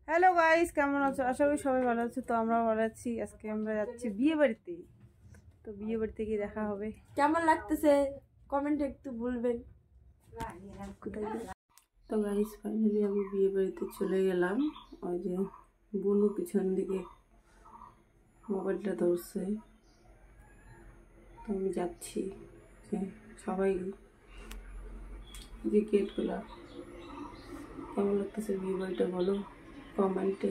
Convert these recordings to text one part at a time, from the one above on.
Hello guys, কেমন আছো? আশা করি সবাই ভালো আছো। তো আমরাও ভালো আছি। আজকে আমরা যাচ্ছি বিয়ে বাড়িতে। তো বিয়ে বাড়িতে গিয়ে দেখা হবে। কেমন লাগতেছে কমেন্টে একটু বলবেন। তো গাইস ফাইনালি আমি বিয়ে বাড়িতে চলে গেলাম। ওই যে বুনু পিছন দিকে মোবাইলটা ধরছে। তো আমি যাচ্ছি, যে সবাই যে গেটগুলা কেমন লাগতেছে বিয়ে বাড়িটা বলো কমেন্টে।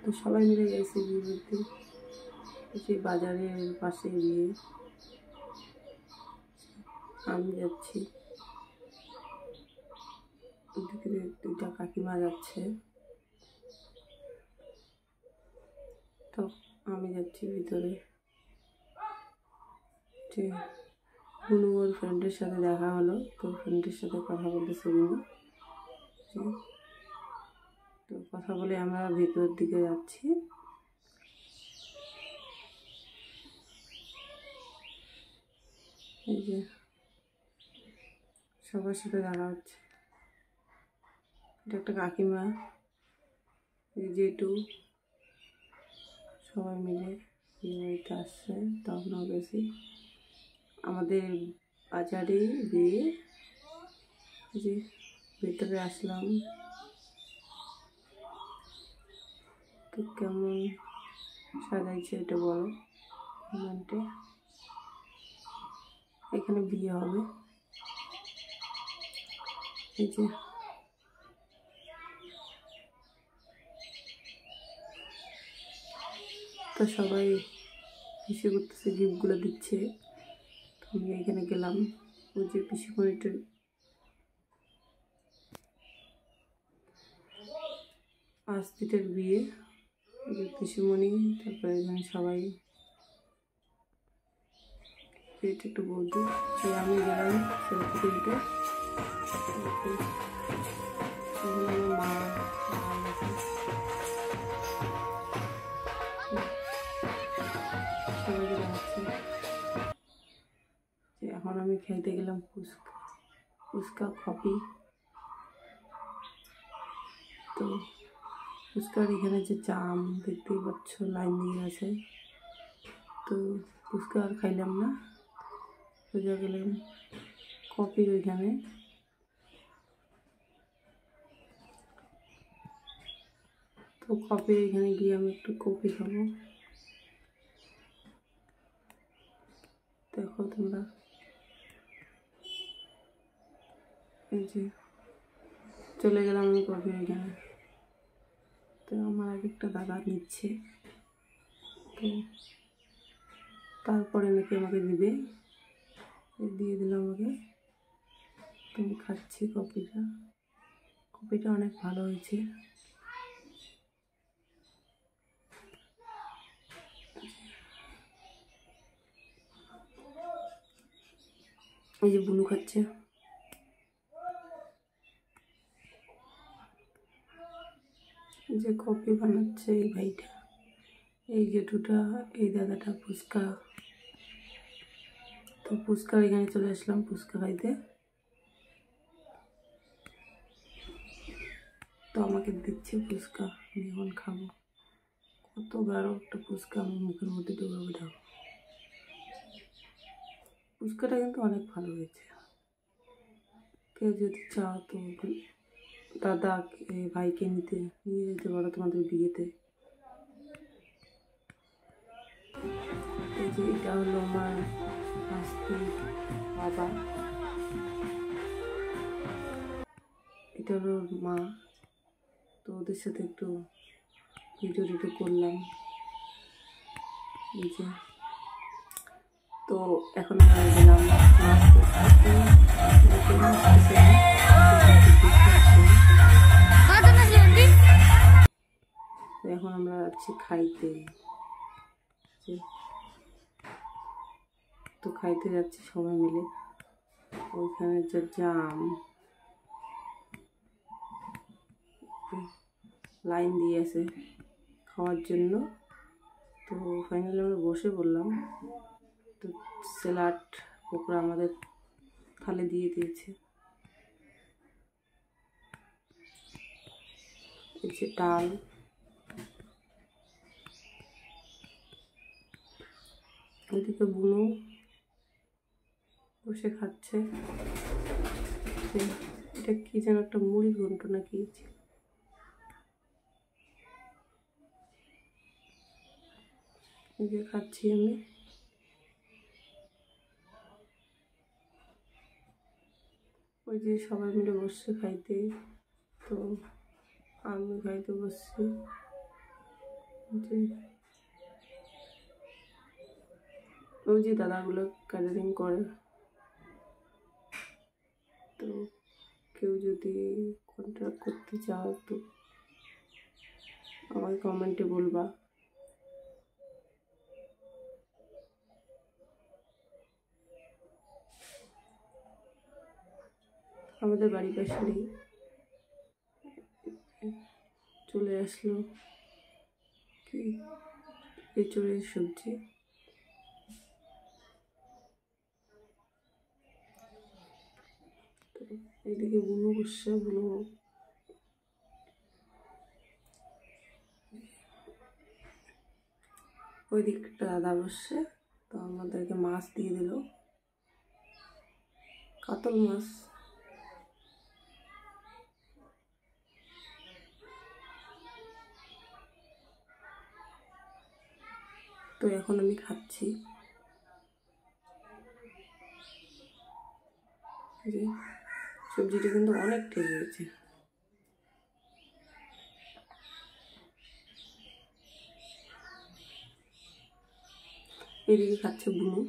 তো সবাই মিলে গেছে বিয়ে বাড়িতে। সেই বাজারের পাশে বিয়ে, আমি যাচ্ছি, ওদিকে দুইটা কাকিমা যাচ্ছে। তো আমি যাচ্ছি ভিতরে। যে বুনু ওর ফ্রেন্ডের সাথে দেখা হলো, তো ফ্রেন্ডের সাথে কথা বলতেছে বুনু। তো কথা বলে আমরা ভিতর দিকে যাচ্ছি। এই যে সবার সাথে দেখা হচ্ছে। এটা একটা কাকিমা, এই জেঠু, সবাই মিলে বিয়ে বাড়িতে আসছে। তো আমরাও গেছি। আমাদের বাজারে বিয়ে, যে ভিতরে আসলাম। তো কেমন সাজাইছে এটা বলো কমেন্টে। এখানে বিয়ে হবে। এই যে তো সবাই পিসি করতেছে, গিফটগুলো দিচ্ছে। আমি এখানে গেলাম। ওই যে পিসিমণিটার 5 ফিটের বিয়ে, ওই যে পিসিমণি, তারপরে এখানে সবাই। এটা একটু বৌদি, আমি গেলাম সেলফি তুলতে। মা সবাইকে দেখাচ্ছে। যে এখন আমি খেলতে গেলাম ফুচকা কফি। তো ফুচকার এখানে যে জাম দেখতেই পাচ্ছ, লাইন দিয়ে আছে। তো ফুচকা আর খাইলাম না, সোজা গেলাম কফির ওইখানে। তো কফির এখানে গিয়ে আমি একটু কফি খাবো। দেখো তোমরা, এই যে চলে গেলাম আমি কফির এখানে। তো আমার আগে একটা দাদা নিচ্ছে, তো তারপরে নাকি আমাকে দিবে, দিয়ে দিল আমাকে। তো আমি খাচ্ছি কফিটা অনেক ভালো হয়েছে। এই যে বুনু খাচ্ছে। যে কফি বানাচ্ছে এই ভাইটা, এই জেঠুটা, এই দাদাটা ফুচকা। তো ফুচকার এখানে চলে আসলাম ফুচকা খাইতে। তো আমাকে দিচ্ছে ফুচকা, আমি এখন খাবো। কত গাঢ় একটা ফুচকা আমার মুখের মধ্যে ঢুকাবে দাও। ফুচকাটা কিন্তু অনেক ভালো হয়েছে। কেউ যদি চাও তো দাদা ভাইকে নিয়ে যেতে পারো তোমাদের বিয়েতে। এই যে এটা হলো আমার শাশুড়ি বাবা, এটা হলো মা। তো ওদের সাথে একটু ভিডিও করলাম। এই যে তো এখন আমরা গেলাম এখন আমরা যাচ্ছি খাইতে। তো খাইতে যাচ্ছি সবাই মিলে। ওইখানে যে জাম, লাইন দিয়ে আছে খাওয়ার জন্য। তো ফাইনালি আমরা বসে পড়লাম। তো স্যালাড পকোড়া আমাদের থালে দিয়ে দিয়েছে। এই যে ডাল, ওইদিকে বুনু বসে খাচ্ছে। এটা কি যেন একটা মুড়ি ঘন্ট নাকি, এই যে খাচ্ছি আমি। ওই যে সবাই মিলে বসছে খাইতে, তো আমি খাইতে বসছি। যে ওই যে দাদাগুলো ক্যাটারিং করে, তো কেউ যদি কন্ট্রাক্ট করতে চাও তো আমাকে কমেন্টে বলবা। আমাদের বাড়ির পাশেই চলে আসলো কি এঁচড়ের সবজি। তো এইদিকে বুনু বসছে, বুনু ওই দিকটা দাদা বসছে। তো আমাদেরকে মাছ দিয়ে দিল, কাতল মাছ। তো এখন আমি খাচ্ছি। সবজিটা কিন্তু অনেক টেস্ট হয়েছে। এদিকে খাচ্ছে বুনু।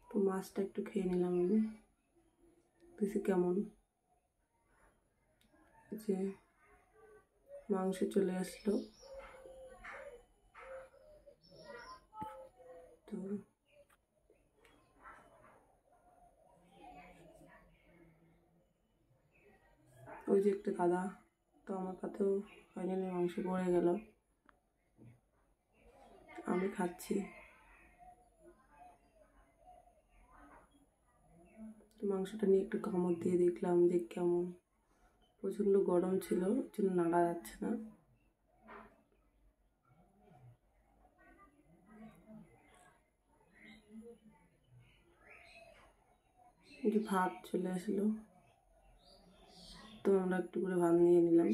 তো মাছটা একটু খেয়ে নিলাম আমি, দেখছি কেমন। যে মাংস চলে আসলো, তো ওই যে একটা দাদা, তো আমার কাছেও ফাইনালি মাংস পড়ে গেল, আমি খাচ্ছি। মাংসটা নিয়ে একটু কামড় দিয়ে দেখলাম যে কেমন। প্রচণ্ড গরম ছিল, ওই জন্য নাড়া যাচ্ছে না। যে ভাত চলে আসলো, তো আমরা একটু করে ভাত নিয়ে নিলাম।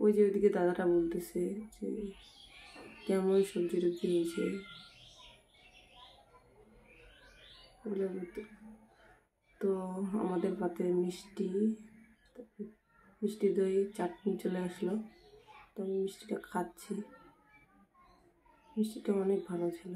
ওই যে ওইদিকে দাদাটা বলতেছে যে কেমন সবজি টবজি হয়েছে, তো আমাদের পাতে মিষ্টি দই চাটনি চলে আসলো। তো আমি মিষ্টিটা খাচ্ছি, মিষ্টিটা অনেক ভালো ছিল।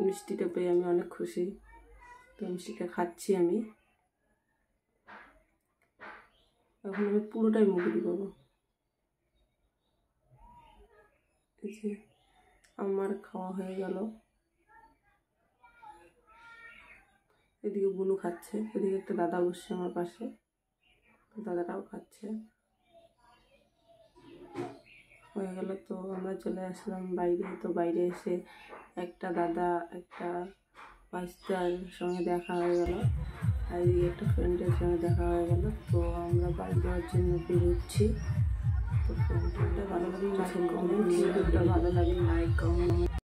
মিষ্টিটা পেয়ে আমি অনেক খুশি। তো মিষ্টিটা খাচ্ছি আমি। এখন আমি পুরোটাই মুখে দিব। এই যে আমার খাওয়া হয়ে গেল। এদিকে বুনু খাচ্ছে, এদিকে একটা দাদা বসছে আমার পাশে, দাদাটাও খাচ্ছে। হয়ে গেল, তো আমরা চলে আসলাম বাইরে। তো বাইরে এসে একটা দাদা একটা বাচ্চার সঙ্গে দেখা হয়ে গেল, আর এদিকে একটা ফ্রেন্ডের সঙ্গে দেখা হয়ে গেল। তো আমরা বাড়ি যাওয়ার জন্য বেরোচ্ছি। তো ফ্রেন্ডটা ভালো লাগে, ভিডিওটা ভালো লাগে লাইক কমেন্ট